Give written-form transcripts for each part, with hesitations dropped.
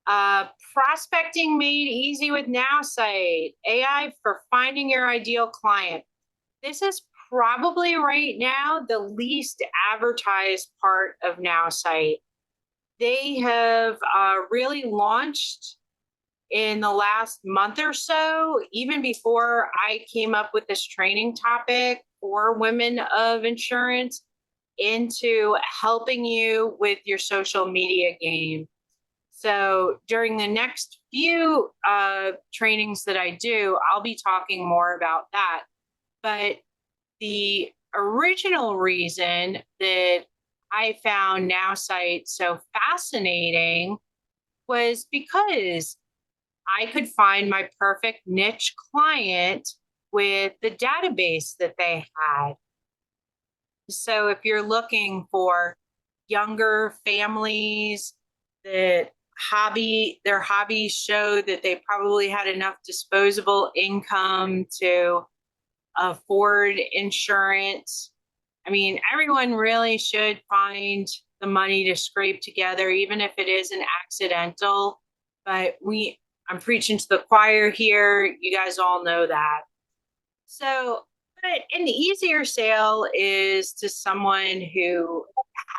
Prospecting made easy with NowSite, AI for finding your ideal client. This is probably right now the least advertised part of NowSite. They have really launched in the last month or so, even before I came up with this training topic for women of insurance, into helping you with your social media game. So during the next few trainings that I do, I'll be talking more about that. But the original reason that I found NowSite so fascinating was because I could find my perfect niche client with the database that they had. So if you're looking for younger families that their hobbies show that they probably had enough disposable income to afford insurance. I mean, everyone really should find the money to scrape together, even if it is an accidental. But I'm preaching to the choir here. You guys all know that. So, but an easier sale is to someone who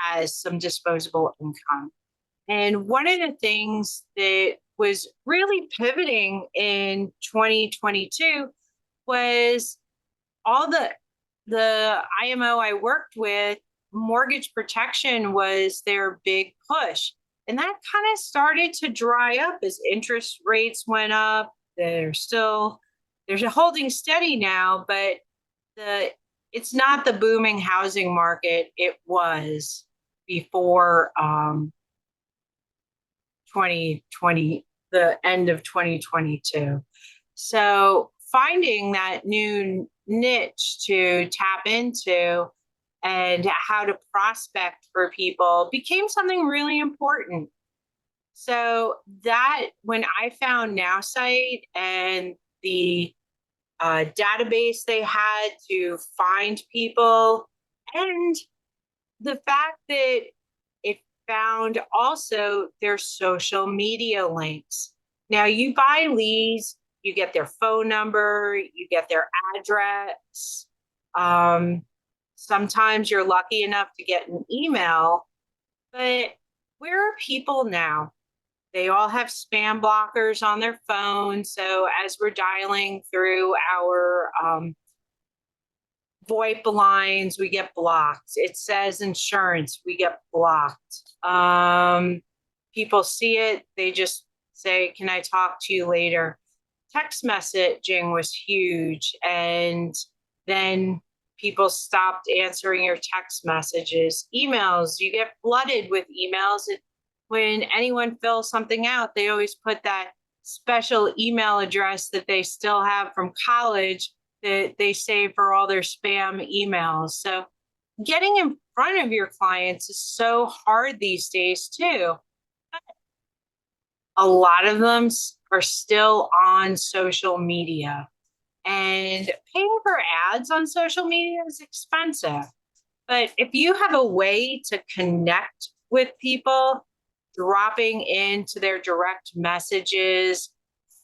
has some disposable income. And one of the things that was really pivoting in 2022 was all the IMO I worked with, mortgage protection was their big push. And that kind of started to dry up as interest rates went up. They're holding steady now, but the it's not the booming housing market it was before 2020, the end of 2022. So finding that new niche to tap into and how to prospect for people became something really important. So that when I found NowSite and the database they had to find people, and the fact that it found also their social media links. Now you buy leads, you get their phone number, you get their address. Sometimes you're lucky enough to get an email, but where are people now? They all have spam blockers on their phone. So as we're dialing through our VoIP lines, we get blocked. It says insurance, we get blocked. People see it, they just say, "Can I talk to you later?" Text messaging was huge. And then people stopped answering your text messages. Emails, you get flooded with emails. When anyone fills something out, they always put that special email address that they still have from college that they save for all their spam emails. So getting in front of your clients is so hard these days too. A lot of them are still on social media, and paying for ads on social media is expensive. But if you have a way to connect with people, dropping into their direct messages,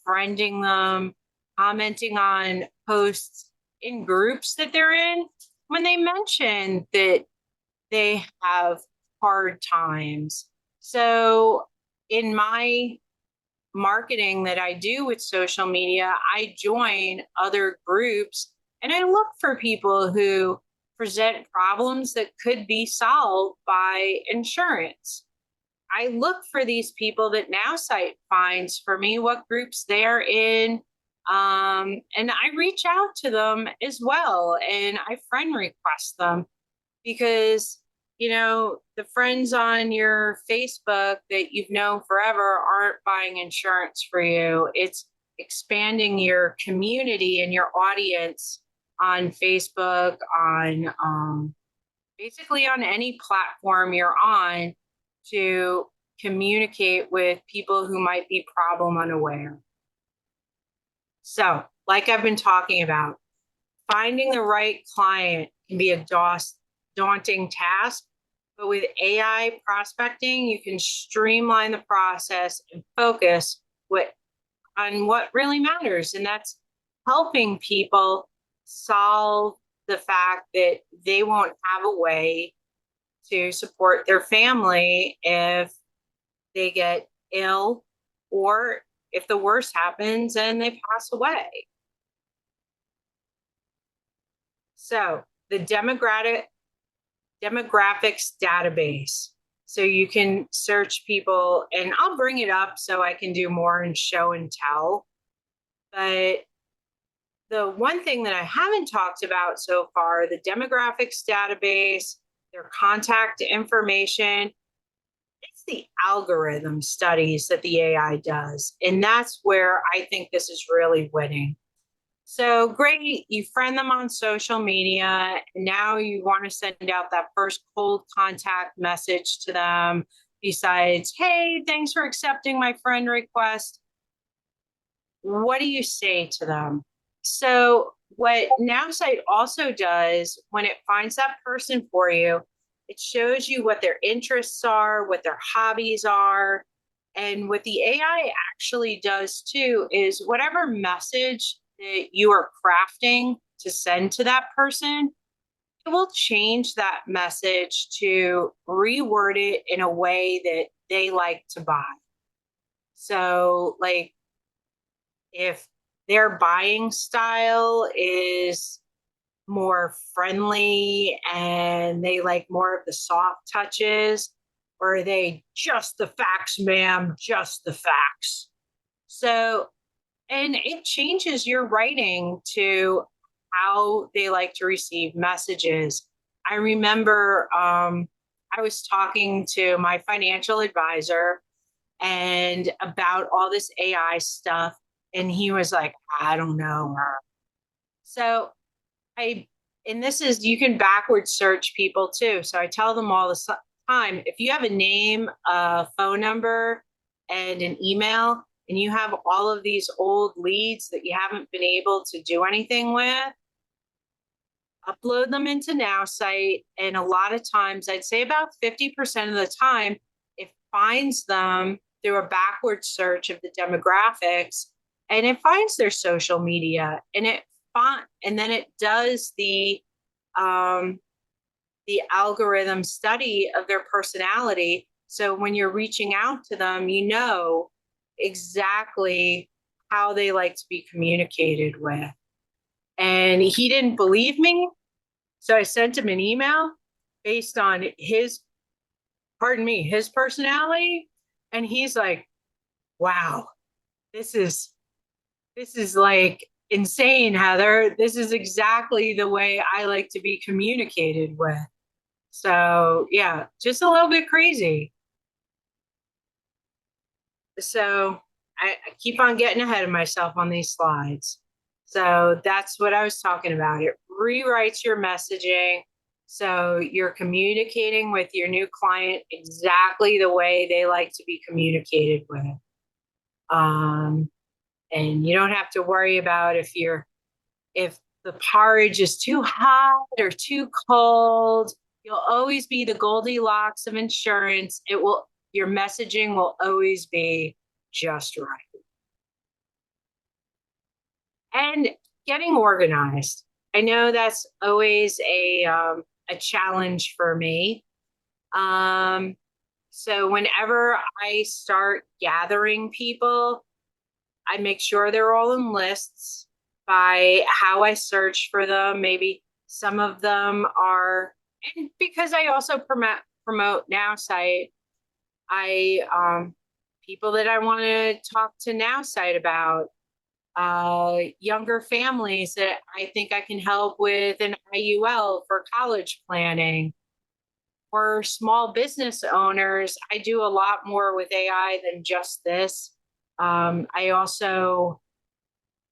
friending them, commenting on posts in groups that they're in, when they mention that they have hard times. So in my marketing that I do with social media, I join other groups and I look for people who present problems that could be solved by insurance. I look for these people that NowSite finds for me, what groups they're in. And I reach out to them as well, and I friend request them because, the friends on your Facebook that you've known forever aren't buying insurance for you. It's expanding your community and your audience on Facebook, on basically on any platform you're on, to communicate with people who might be problem unaware. So, like I've been talking about, finding the right client can be a daunting task, But with AI prospecting, you can streamline the process and focus on what really matters. And that's helping people solve the fact that they won't have a way to support their family if they get ill or if the worst happens and they pass away. So the demographics database. So you can search people, and I'll bring it up so I can do more in show and tell. But the one thing that I haven't talked about so far, the demographics database, their contact information, it's the algorithm studies that the AI does. And that's where I think this is really winning. So great, you friend them on social media. And now you want to send out that first cold contact message to them besides, hey, thanks for accepting my friend request. What do you say to them? So what NowSite also does when it finds that person for you, it shows you what their interests are, what their hobbies are. And what the AI actually does too is whatever message that you are crafting to send to that person, it will change that message to reword it in a way that they like to buy. So, like, if their buying style is more friendly and they like more of the soft touches, or are they just the facts, ma'am, just the facts? So, and it changes your writing to how they like to receive messages. I remember I was talking to my financial advisor and about all this AI stuff, and he was like, I don't know her. So I, and this is, you can backward search people too. So I tell them all the time, if you have a name, a phone number, and an email, and you have all of these old leads that you haven't been able to do anything with, upload them into NowSite. And a lot of times, I'd say about 50% of the time, it finds them through a backward search of the demographics, and it finds their social media, and and then it does the algorithm study of their personality. So when you're reaching out to them, you know exactly how they like to be communicated with. And he didn't believe me. So I sent him an email based on his personality. And he's like, wow, this is like insane, Heather. This is exactly the way I like to be communicated with. So yeah, just a little bit crazy. So I keep on getting ahead of myself on these slides. So that's what I was talking about. It rewrites your messaging. So you're communicating with your new client exactly the way they like to be communicated with. And you don't have to worry about if the porridge is too hot or too cold. You'll always be the Goldilocks of insurance. Your messaging will always be just right. And getting organized. I know that's always a challenge for me. So whenever I start gathering people, I make sure they're all in lists by how I search for them. Maybe some of them are, and because I also promote NowSite, people that I want to talk to NowSite about, younger families that I think I can help with an IUL for college planning. For small business owners, I do a lot more with AI than just this. I also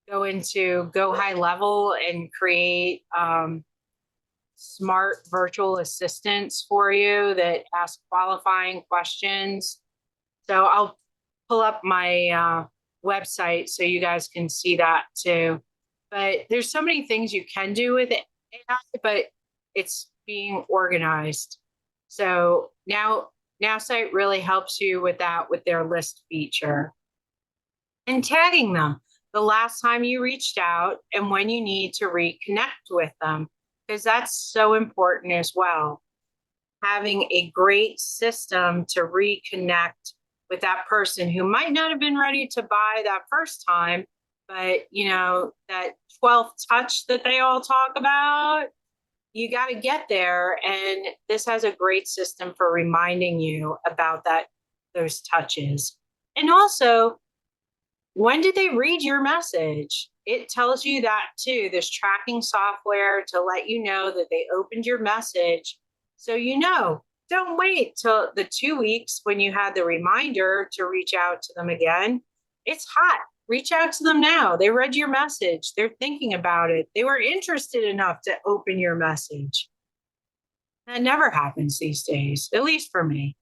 go high level and create smart virtual assistants for you that ask qualifying questions. So I'll pull up my website so you guys can see that too. But there's so many things you can do with it, but it's being organized. So NowSite really helps you with that with their list feature. And tagging them the last time you reached out and when you need to reconnect with them, because that's so important as well. Having a great system to reconnect with that person who might not have been ready to buy that first time, but that 12th touch that they all talk about, you got to get there. And this has a great system for reminding you about those touches. And also, when did they read your message? It tells you that too. There's tracking software to let you know that they opened your message. So don't wait till the 2 weeks when you had the reminder to reach out to them again. It's hot. Reach out to them now. They read your message. They're thinking about it. They were interested enough to open your message. That never happens these days, at least for me.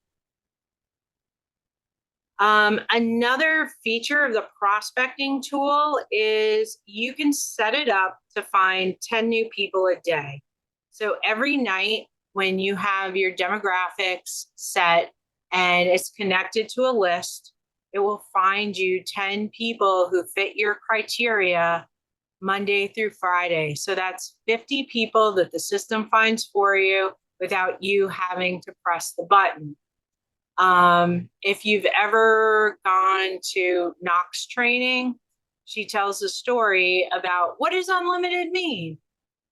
Another feature of the prospecting tool is you can set it up to find 10 new people a day. So every night when you have your demographics set and it's connected to a list, it will find you 10 people who fit your criteria Monday through Friday. So that's 50 people that the system finds for you without you having to press the button. If you've ever gone to Knox training, she tells a story about what does unlimited mean?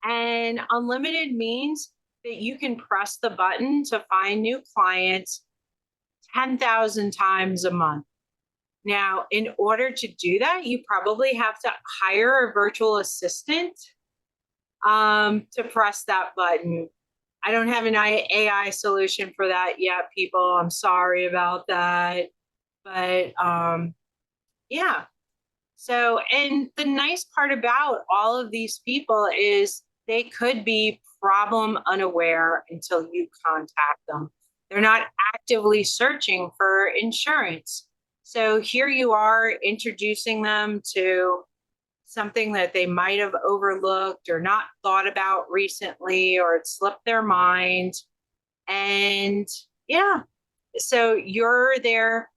And unlimited means that you can press the button to find new clients 10,000 times a month. Now, in order to do that, you probably have to hire a virtual assistant to press that button. I don't have an AI solution for that yet, people. I'm sorry about that. But yeah. So, and the nice part about all of these people is they could be problem unaware until you contact them. They're not actively searching for insurance. So here you are introducing them to something that they might have overlooked or not thought about recently, or it slipped their mind. And yeah, so you're their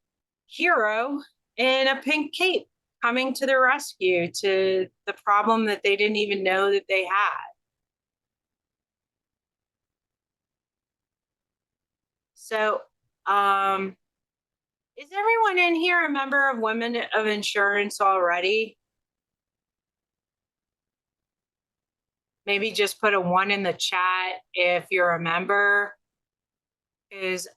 hero in a pink cape coming to the rescue to the problem that they didn't even know that they had. So, is everyone in here a member of Women of Insurance already? Maybe just put a 1 in the chat if you're a member. Because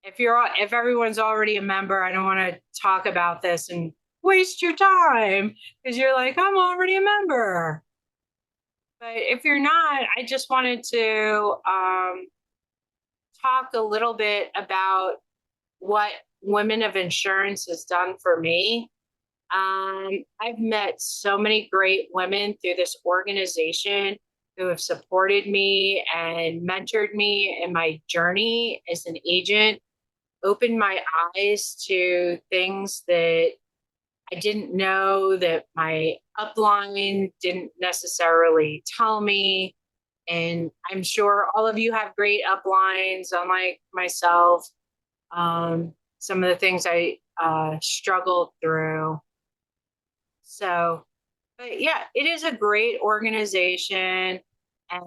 if everyone's already a member, I don't want to talk about this and waste your time because you're like, I'm already a member. But if you're not, I just wanted to talk a little bit about what Women of Insurance has done for me. I've met so many great women through this organization who have supported me and mentored me in my journey as an agent, opened my eyes to things that I didn't know, that my upline didn't necessarily tell me. And I'm sure all of you have great uplines, unlike myself. Some of the things I struggled through. So, but yeah, it is a great organization and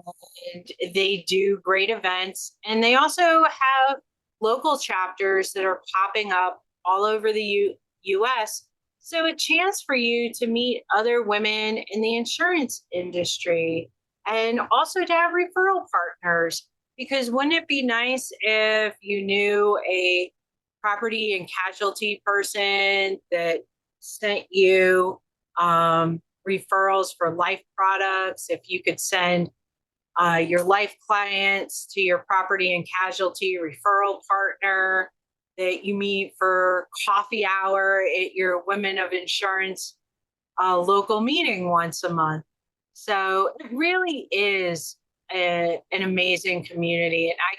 they do great events. And they also have local chapters that are popping up all over the US. So, a chance for you to meet other women in the insurance industry and also to have referral partners. Because wouldn't it be nice if you knew a property and casualty person that sent you referrals for life products? If you could send your life clients to your property and casualty referral partner that you meet for coffee hour at your Women of Insurance local meeting once a month. So it really is an amazing community, and I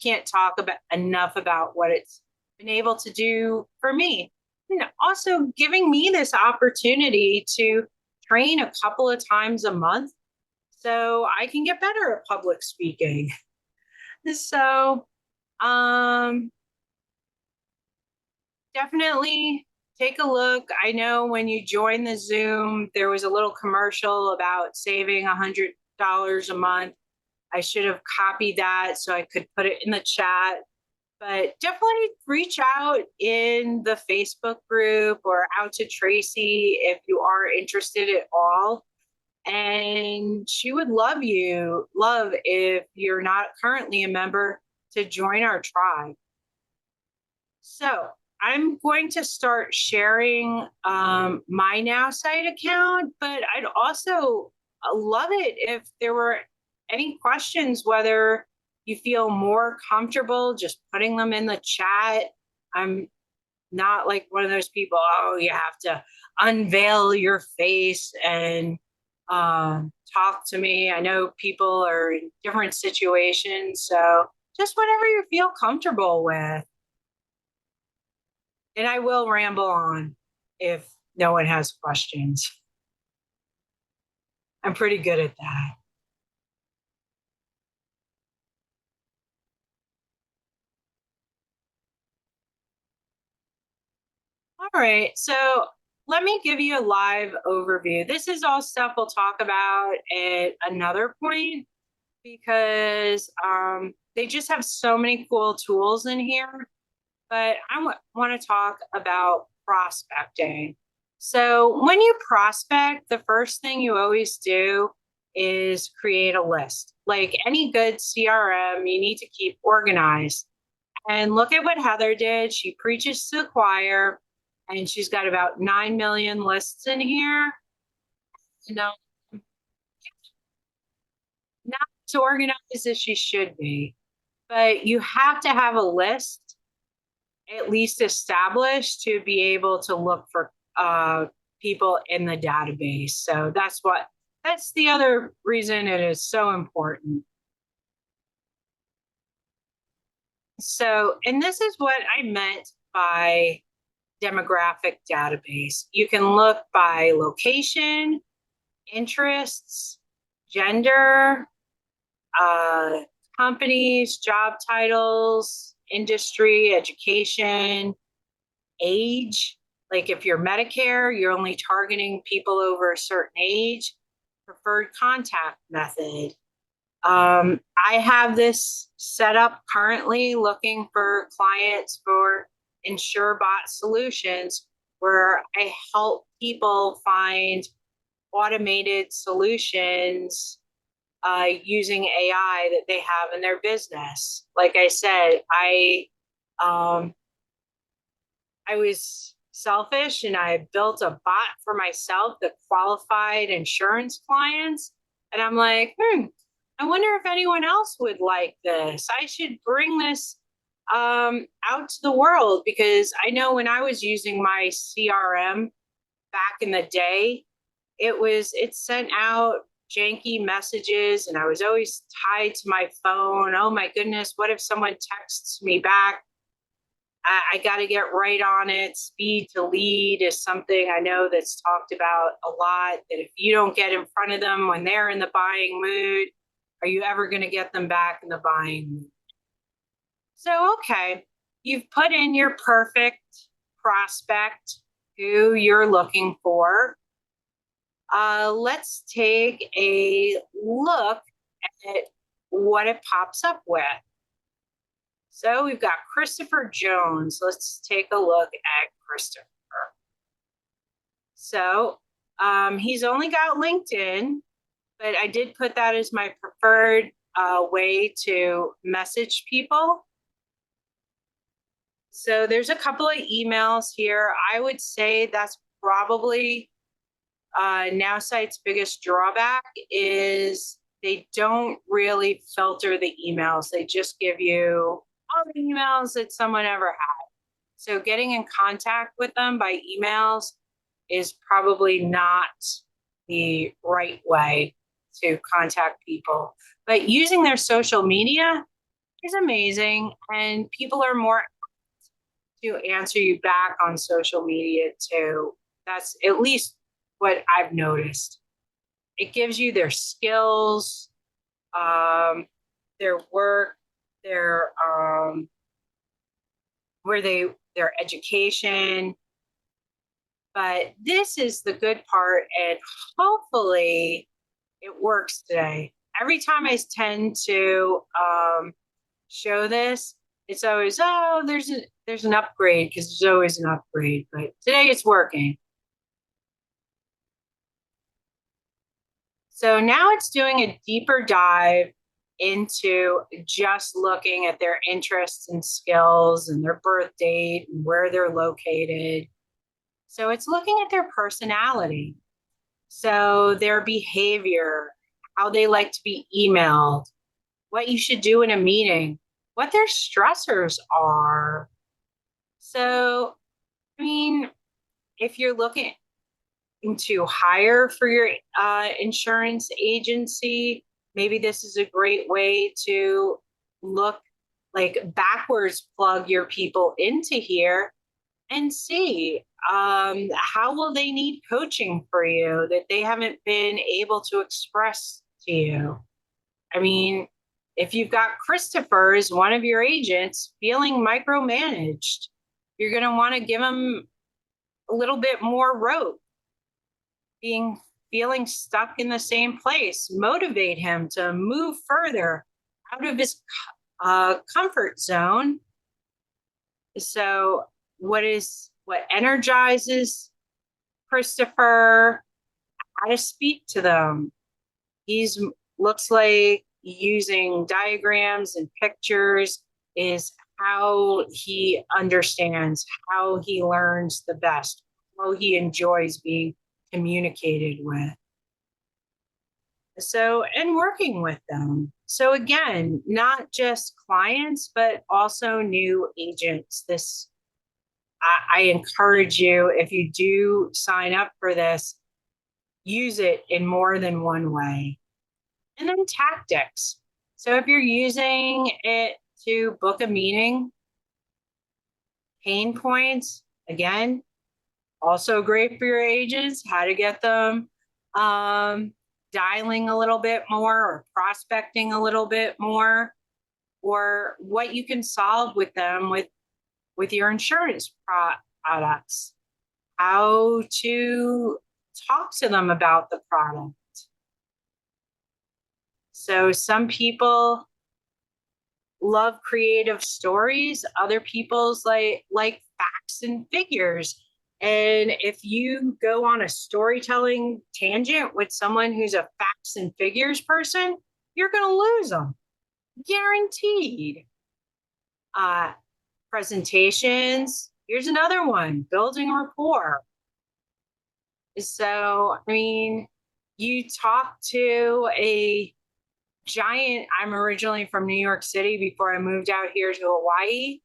can't talk about enough about what it's been able to do for me. And also giving me this opportunity to train a couple of times a month so I can get better at public speaking. So, um, definitely take a look. I know when you join the Zoom, there was a little commercial about saving $100 a month. I should have copied that so I could put it in the chat. But definitely reach out in the Facebook group or out to Tracy if you are interested at all. And she would love if you're not currently a member to join our tribe. So I'm going to start sharing my NowSite account, but I'd also love it if there were any questions, whether you feel more comfortable just putting them in the chat. I'm not like one of those people, oh, you have to unveil your face and talk to me. I know people are in different situations, so just whatever you feel comfortable with. And I will ramble on if no one has questions. I'm pretty good at that. All right, so let me give you a live overview. This is all stuff we'll talk about at another point because they just have so many cool tools in here. But I want to talk about prospecting. So when you prospect, the first thing you always do is create a list. Like any good CRM, you need to keep organized. And look at what Heather did. She preaches to the choir, and she's got about 9 million lists in here. You know, not as organized as she should be, but you have to have a list at least established to be able to look for people in the database. So that's the other reason it is so important. So, and this is what I meant by demographic database. You can look by location, interests, gender, uh, companies, job titles, industry, education, age. Like if you're Medicare, you're only targeting people over a certain age, preferred contact method. I have this set up currently looking for clients for InsureBot solutions where I help people find automated solutions using AI that they have in their business. Like I said, um, I was selfish and I built a bot for myself that qualified insurance clients. And I'm like, I wonder if anyone else would like this. I should bring this out to the world because I know when I was using my CRM back in the day, it sent out janky messages and I was always tied to my phone. Oh my goodness, what if someone texts me back? I got to get right on it. Speed to lead is something I know that's talked about a lot. That if you don't get in front of them when they're in the buying mood, are you ever going to get them back in the buying mood? So, okay, you've put in your perfect prospect who you're looking for. Let's take a look at what it pops up with. So we've got Christopher Jones. Let's take a look at Christopher. So he's only got LinkedIn, but I did put that as my preferred way to message people. So there's a couple of emails here. I would say that's probably NowSite's biggest drawback is they don't really filter the emails. They just give you all the emails that someone ever had. So getting in contact with them by emails is probably not the right way to contact people. But using their social media is amazing, and people are more to answer you back on social media too. That's at least what I've noticed. It gives you their skills, their work, their their education. But this is the good part, and hopefully it works today. Every time I tend to show this, it's always, oh, there's an upgrade, because there's always an upgrade. But today it's working. So now it's doing a deeper dive into just looking at their interests and skills and their birth date and where they're located. So it's looking at their personality. So their behavior, how they like to be emailed, what you should do in a meeting, what their stressors are. So, I mean, if you're looking to hire for your insurance agency, maybe this is a great way to look, like, backwards plug your people into here and see how will they need coaching for you that they haven't been able to express to you. I mean, if you've got Christopher as one of your agents feeling micromanaged, you're going to want to give him a little bit more rope. Feeling stuck in the same place, motivate him to move further out of his comfort zone. So what energizes Christopher? How to speak to them. He's looks like using diagrams and pictures is how he understands, how he learns the best, how he enjoys being communicated with. So, and working with them. So again, not just clients, but also new agents. I encourage you, if you do sign up for this, use it in more than one way. And then tactics. So if you're using it to book a meeting, pain points, again, also great for your agents, how to get them dialing a little bit more or prospecting a little bit more, or what you can solve with them with your insurance products, how to talk to them about the product. So some people love creative stories, other people's like facts and figures. And if you go on a storytelling tangent with someone who's a facts and figures person, you're going to lose them, guaranteed. Presentations, here's another one, building rapport. So, I mean, you talk to a giant, I'm originally from New York City before I moved out here to Hawaii.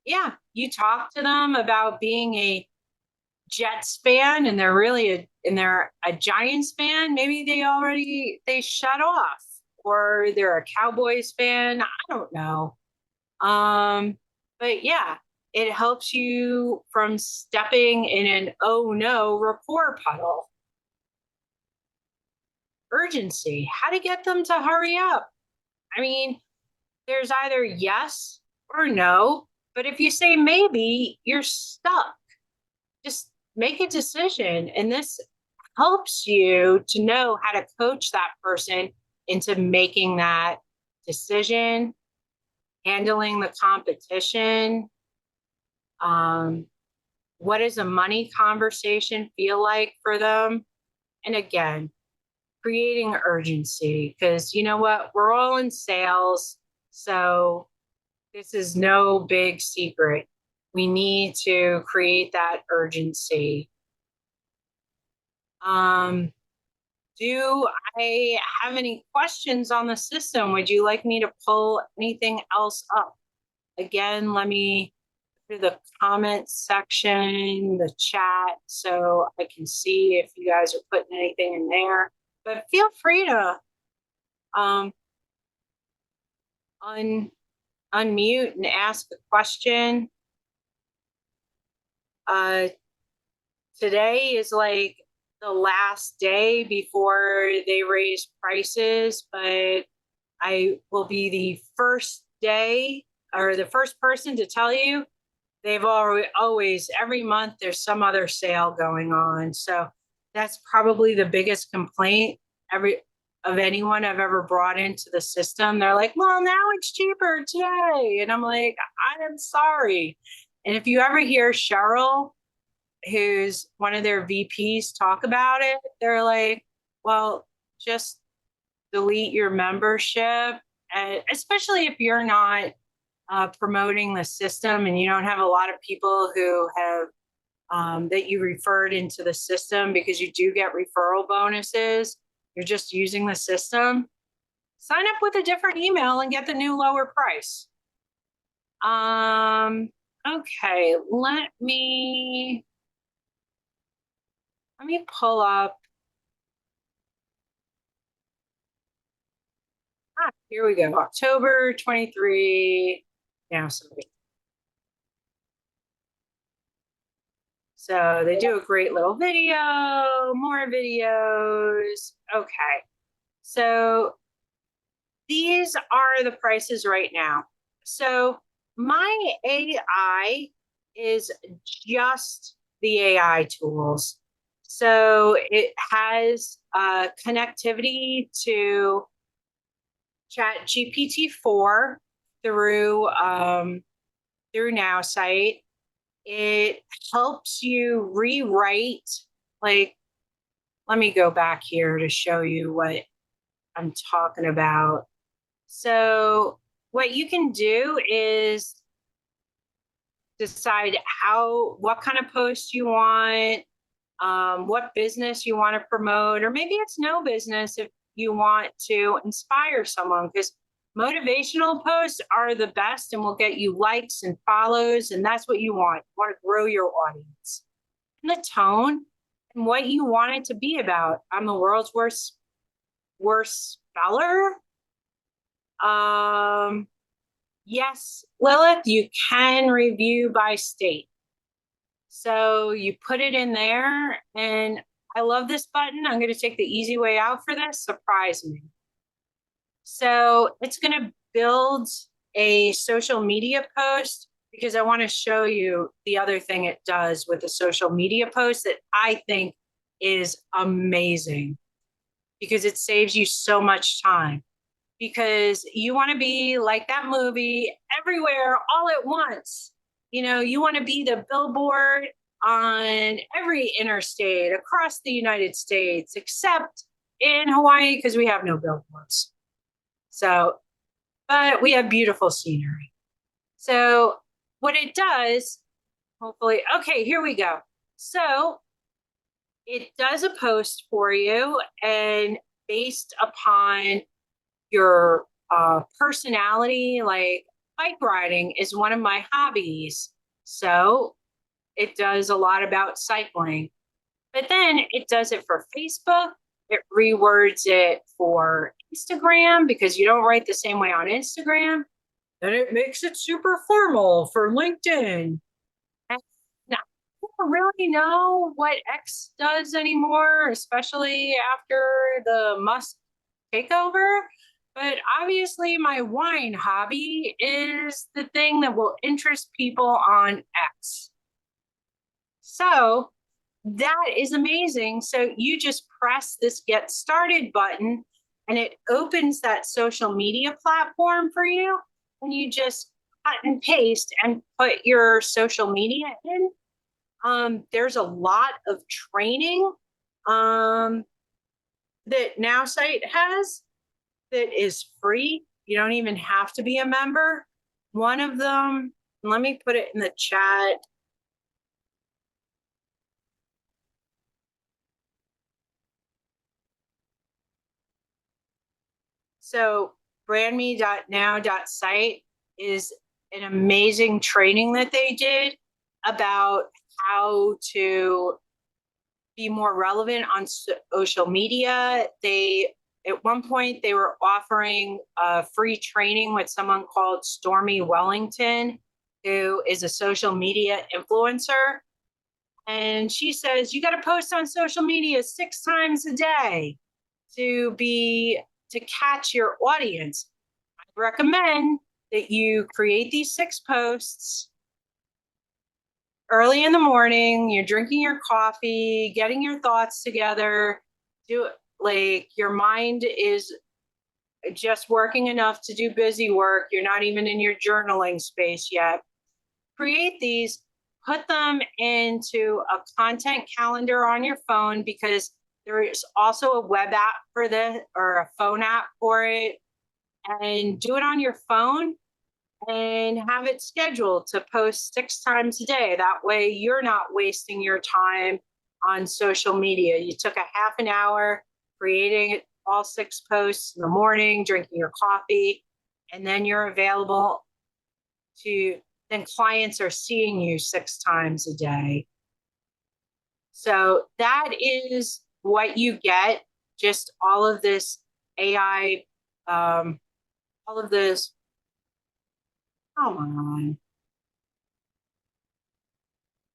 Yeah, you talk to them about being a Jets fan and they're really a Giants fan. Maybe they shut off, or they're a Cowboys fan. I don't know. But yeah, it helps you from stepping in an oh no rapport puddle. Urgency, how to get them to hurry up. I mean, there's either yes or no, but if you say maybe, you're stuck. Just make a decision. And this helps you to know how to coach that person into making that decision, handling the competition. What does a money conversation feel like for them? And again, creating urgency, because you know what? We're all in sales. So this is no big secret. We need to create that urgency. Do I have any questions on the system? Would you like me to pull anything else up? Again, let me do the comment section, the chat, so I can see if you guys are putting anything in there. But feel free to unmute and ask a question. Today is like the last day before they raise prices, but I will be the first day or the first person to tell you they've always every month there's some other sale going on. So that's probably the biggest complaint every of anyone I've ever brought into the system. They're like, well, now it's cheaper today. And I'm like, I am sorry. And if you ever hear Cheryl, who's one of their VPs, talk about it, they're like, well, just delete your membership. And especially if you're not promoting the system and you don't have a lot of people who have that you referred into the system, because you do get referral bonuses. You're just using the system. Sign up with a different email and get the new lower price. Okay, let me pull up. Here we go. October 23. Now, so they do a great little video, more videos. Okay. So these are the prices right now. So my AI is just the AI tools. So it has connectivity to Chat GPT-4 through NowSite. It helps you rewrite, like, let me go back here to show you what I'm talking about. So what you can do is decide what kind of post you want, what business you want to promote, or maybe it's no business if you want to inspire someone, because motivational posts are the best and will get you likes and follows, and that's what you want. You want to grow your audience. And the tone and what you want it to be about. I'm the world's worst speller. Yes, Lilith, you can review by state. So you put it in there, and I love this button. I'm going to take the easy way out for this. Surprise me. So it's going to build a social media post, because I want to show you the other thing it does with the social media post that I think is amazing, because it saves you so much time. Because you want to be like that movie, everywhere, all at once. You want to be the billboard on every interstate across the United States, except in Hawaii, because we have no billboards. So, but we have beautiful scenery. So what it does, hopefully, okay, here we go. So it does a post for you, and based upon your personality, like bike riding is one of my hobbies. So it does a lot about cycling. But then it does it for Facebook. It rewords it for Instagram, because you don't write the same way on Instagram. Then it makes it super formal for LinkedIn. And I don't really know what X does anymore, especially after the Musk takeover. But obviously, my wine hobby is the thing that will interest people on X. So that is amazing. So you just press this Get Started button, and it opens that social media platform for you. And you just cut and paste and put your social media in. There's a lot of training that NowSite has that is free. You don't even have to be a member. One of them, let me put it in the chat. So brandme.now.site is an amazing training that they did about how to be more relevant on social media. At one point, they were offering a free training with someone called Stormy Wellington, who is a social media influencer. And she says, you got to post on social media 6 times a day to catch your audience. recommend that you create these 6 posts early in the morning. You're drinking your coffee, getting your thoughts together. Do like your mind is just working enough to do busy work. You're not even in your journaling space yet. Create these, put them into a content calendar on your phone, because there is also a web app for this or a phone app for it. And do it on your phone and have it scheduled to post 6 times a day. That way you're not wasting your time on social media. You took a half an hour creating all 6 posts in the morning, drinking your coffee, and then you're available to, then clients are seeing you 6 times a day. So that is what you get. Just all of this AI, all of this, come on,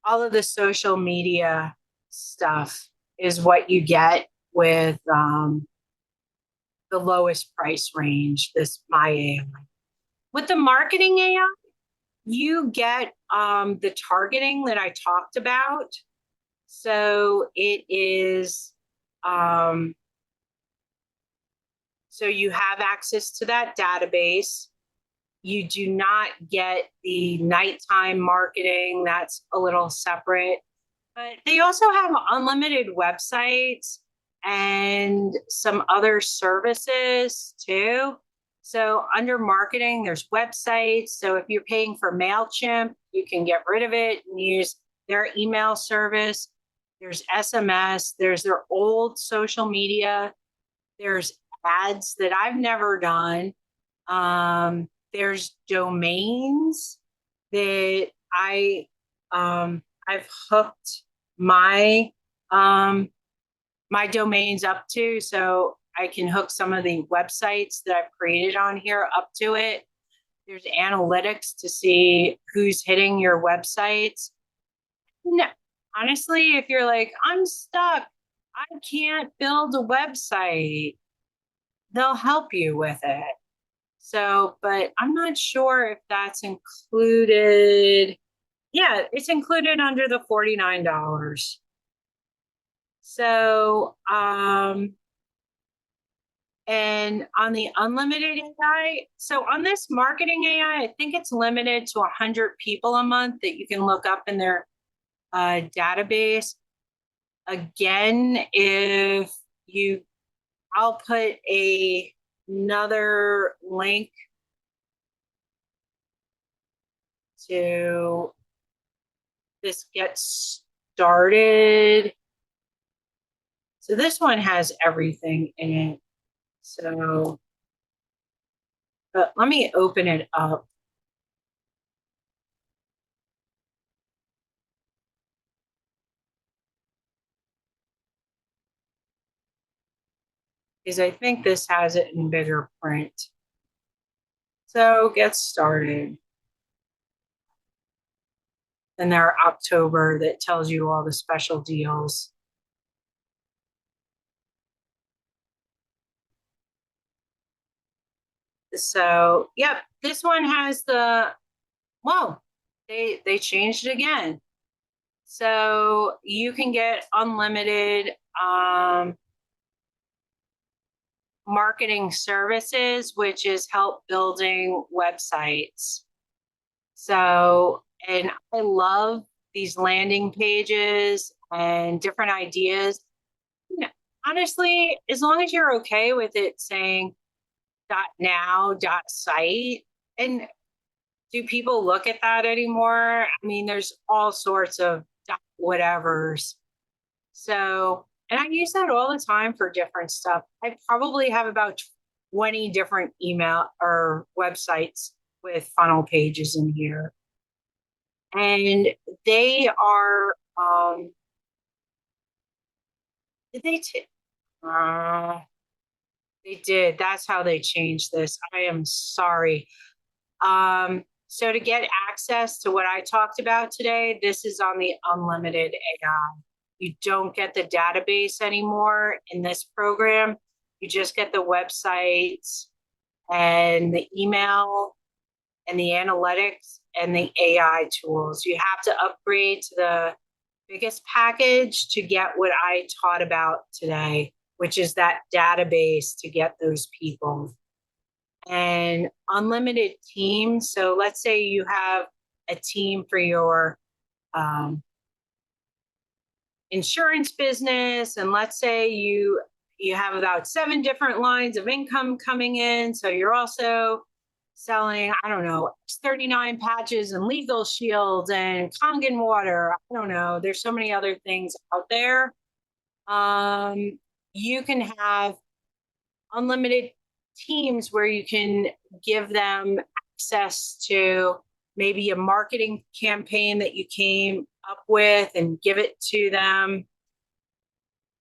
all of the social media stuff is what you get with the lowest price range, this my AI. With the marketing AI, you get the targeting that I talked about. So it is, so you have access to that database. You do not get the nighttime marketing. That's a little separate. But they also have unlimited websites and some other services too. So under marketing, there's websites. So if you're paying for MailChimp, you can get rid of it and use their email service. There's SMS, there's their old social media, there's ads that I've never done. There's domains that I've hooked my my domains up to, so I can hook some of the websites that I've created on here up to it. There's analytics to see who's hitting your websites. No, honestly, if you're like, I'm stuck, I can't build a website, they'll help you with it. So, but I'm not sure if that's included. Yeah, it's included under the $49. So, and on the unlimited AI, so on this marketing AI, I think it's limited to 100 people a month that you can look up in their database. Again, if you, I'll put another link to this get started. So this one has everything in it. So, but let me open it up. Because I think this has it in bigger print. So get started. And there October that tells you all the special deals. So, yep, this one has the, whoa, they changed it again. So you can get unlimited marketing services, which is help building websites. So, and I love these landing pages and different ideas. You know, honestly, as long as you're okay with it saying .now.site, and do people look at that anymore? I mean, there's all sorts of whatevers. So, and I use that all the time for different stuff. I probably have about 20 different email or websites with funnel pages in here. And they are, did they, they did. That's how they changed this. I am sorry. So to get access to what I talked about today, this is on the unlimited AI. You don't get the database anymore in this program. You just get the websites and the email and the analytics and the AI tools. You have to upgrade to the biggest package to get what I taught about today, which is that database to get those people. And unlimited teams. So let's say you have a team for your insurance business, and let's say you have about 7 different lines of income coming in. So you're also selling, I don't know, 39 patches and legal shields and Kangen water. I don't know. There's so many other things out there. You can have unlimited teams where you can give them access to maybe a marketing campaign that you came up with and give it to them.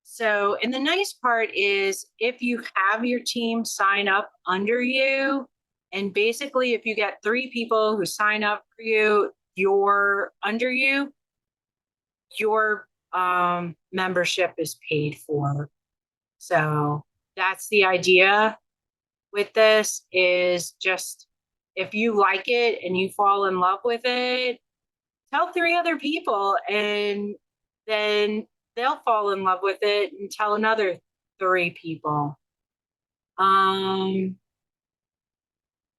So, and the nice part is if you have your team sign up under you, and basically if you get 3 people who sign up for you, you're under you, your membership is paid for. So that's the idea with this, is just if you like it and you fall in love with it, tell 3 other people, and then they'll fall in love with it and tell another 3 people.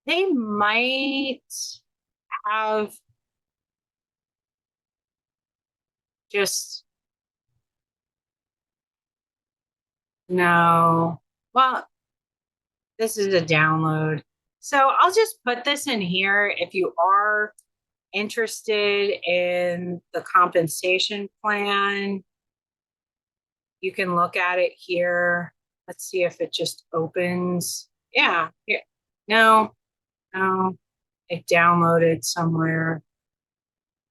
They might have just, no, well, this is a download. So I'll just put this in here if you are interested in the compensation plan. You can look at it here. Let's see if it just opens. Yeah, here. No, it downloaded somewhere.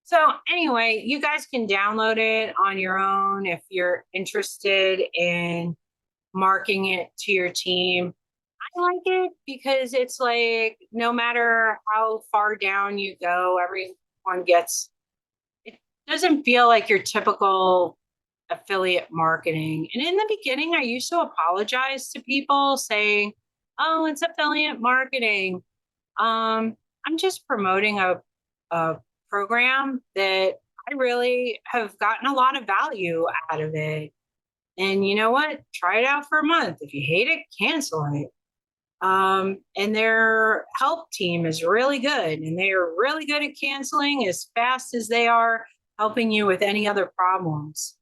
So anyway, you guys can download it on your own if you're interested in marking it to your team. I like it because it's like no matter how far down you go, everyone gets, it doesn't feel like your typical affiliate marketing. And in the beginning, I used to apologize to people saying, oh, it's affiliate marketing. I'm just promoting a program that I really have gotten a lot of value out of it. And you know what? Try it out for a month. If you hate it, cancel it. And their help team is really good, and they are really good at canceling as fast as they are helping you with any other problems.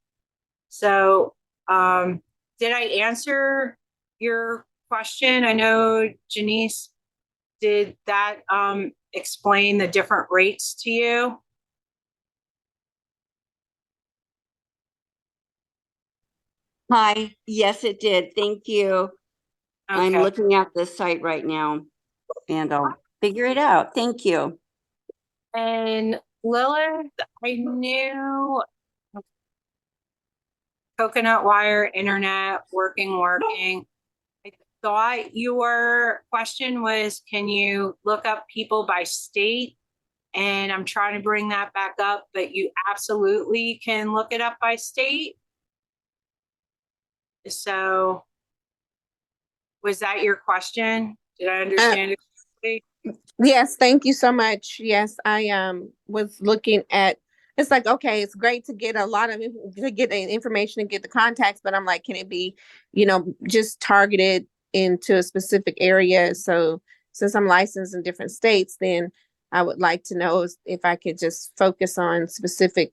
So, did I answer your question? I know Janice, did that explain the different rates to you? Hi, yes, it did. Thank you. I'm Okay. looking at the site right now and I'll figure it out. Thank you. And Lilith, I knew coconut wire, internet, working. I thought your question was, can you look up people by state? And I'm trying to bring that back up, but you absolutely can look it up by state. So was that your question? Did I understand it correctly? Yes, thank you so much. Yes, I was looking at, it's like, okay, it's great to get a lot of to get the information and get the contacts, but I'm like, can it be, just targeted into a specific area? So since I'm licensed in different states, then I would like to know if I could just focus on specific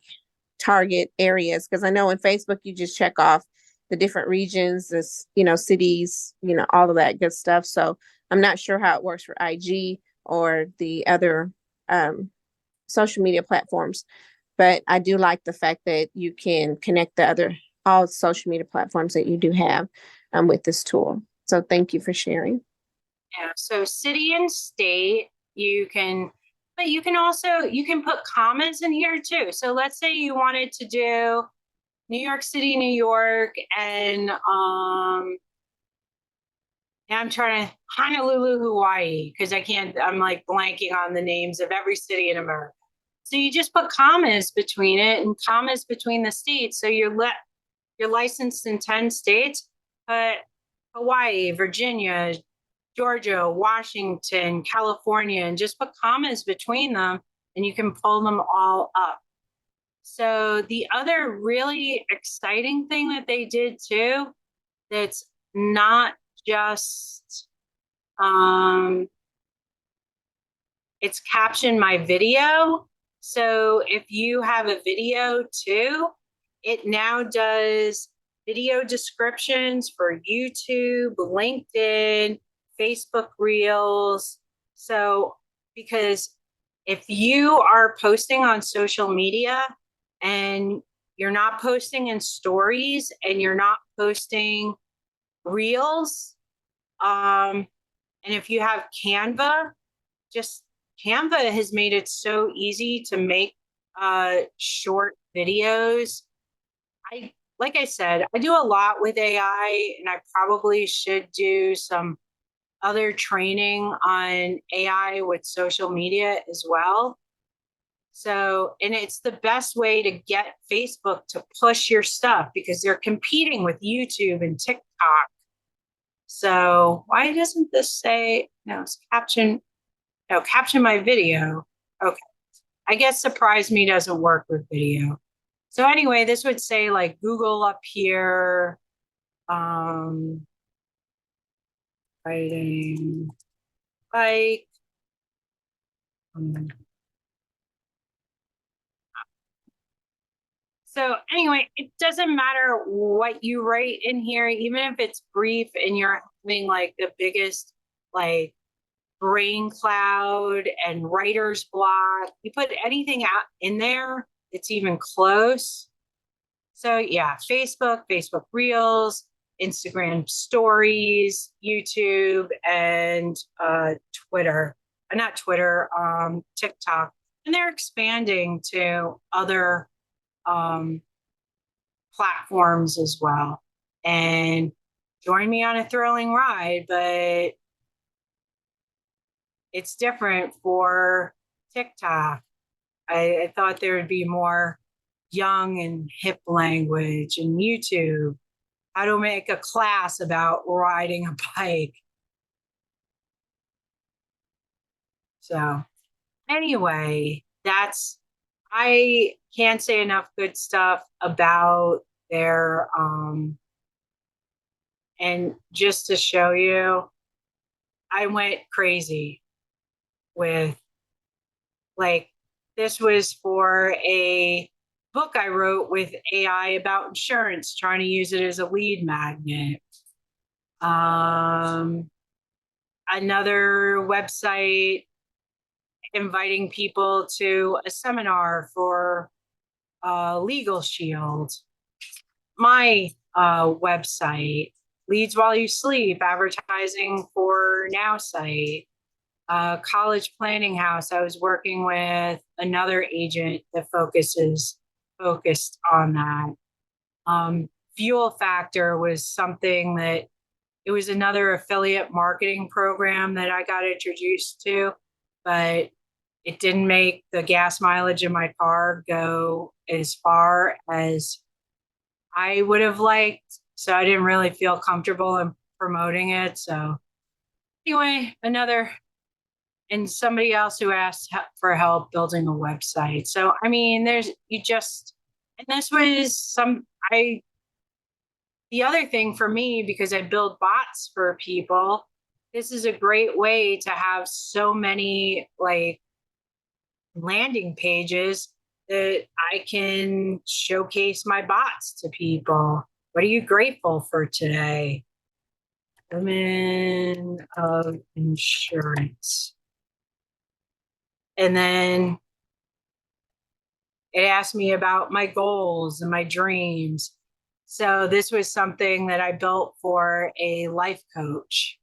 target areas, because I know in Facebook you just check off the different regions, this, cities, all of that good stuff. So I'm not sure how it works for IG or the other social media platforms, but I do like the fact that you can connect all social media platforms that you do have with this tool. So thank you for sharing. Yeah, so city and state, but you can also, you can put commas in here too. So let's say you wanted to do New York City, New York, and I'm trying to Honolulu, Hawaii, because I'm like blanking on the names of every city in America. So you just put commas between it and commas between the states. So you're licensed in 10 states, but Hawaii, Virginia, Georgia, Washington, California, and just put commas between them, and you can pull them all up. So the other really exciting thing that they did too, that's not just it's captioned my video. So if you have a video too, it now does video descriptions for YouTube, LinkedIn, Facebook Reels. So because if you are posting on social media and you're not posting in stories and you're not posting reels, and if you have Canva, just Canva has made it so easy to make short videos. Like I said, I do a lot with AI, and I probably should do some other training on AI with social media as well. So, and it's the best way to get Facebook to push your stuff because they're competing with YouTube and TikTok. So why doesn't this say, no, it's caption, no, caption my video. Okay. I guess surprise me doesn't work with video. So anyway, this would say like Google up here, writing like, so anyway, it doesn't matter what you write in here, even if it's brief and you're having like the biggest like brain cloud and writer's block. You put anything out in there, it's even close. So yeah, Facebook, Facebook Reels, Instagram Stories, YouTube, and Twitter. Not Twitter, TikTok. And they're expanding to other platforms as well. And join me on a thrilling ride, but it's different for TikTok. I thought there would be more young and hip language, and YouTube, how to make a class about riding a bike. So anyway, I can't say enough good stuff about their, and just to show you, I went crazy with like, this was for a book I wrote with AI about insurance, trying to use it as a lead magnet. Another website inviting people to a seminar for Legal Shield. My website, Leads While You Sleep, advertising for NowSite. College Planning House, I was working with another agent that focused on that. Fuel Factor was something that it was another affiliate marketing program that I got introduced to, but it didn't make the gas mileage in my car go as far as I would have liked. So I didn't really feel comfortable in promoting it. So anyway, and somebody else who asked for help building a website. So, I mean, and this was the other thing for me, because I build bots for people, this is a great way to have so many like landing pages that I can showcase my bots to people. What are you grateful for today? Women of insurance. And then it asked me about my goals and my dreams. So this was something that I built for a life coach.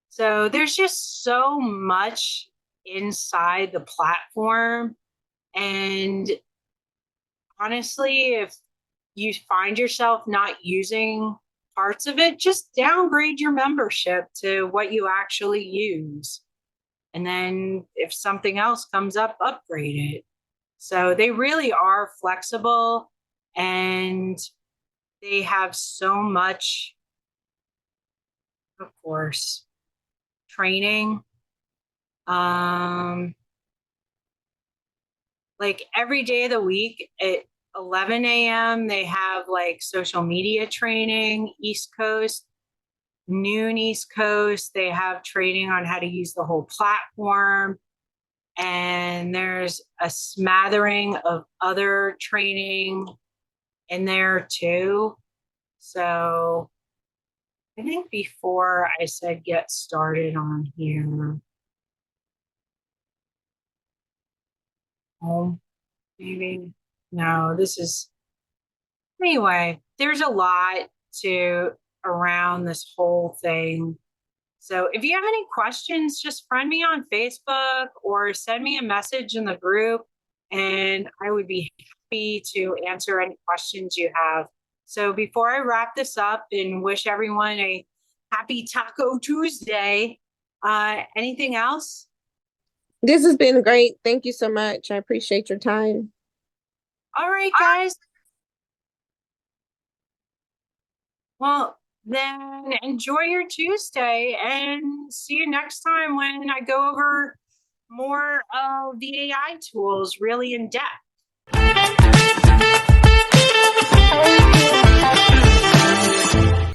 So there's just so much inside the platform. And honestly, if you find yourself not using parts of it, just downgrade your membership to what you actually use. And then if something else comes up, upgrade it. So they really are flexible, and they have so much, of course, training. Like every day of the week at 11 a.m., they have like social media training, East Coast, noon East Coast. They have training on how to use the whole platform. And there's a smattering of other training in there too. So I think before I said get started on here. Home, maybe. No, this is anyway, there's a lot to around this whole thing. So if you have any questions, just friend me on Facebook or send me a message in the group, and I would be happy to answer any questions you have. So before I wrap this up and wish everyone a happy Taco Tuesday, anything else? This has been great. Thank you so much. I appreciate your time. All right, guys. Well, then enjoy your Tuesday and see you next time when I go over more of the AI tools really in depth.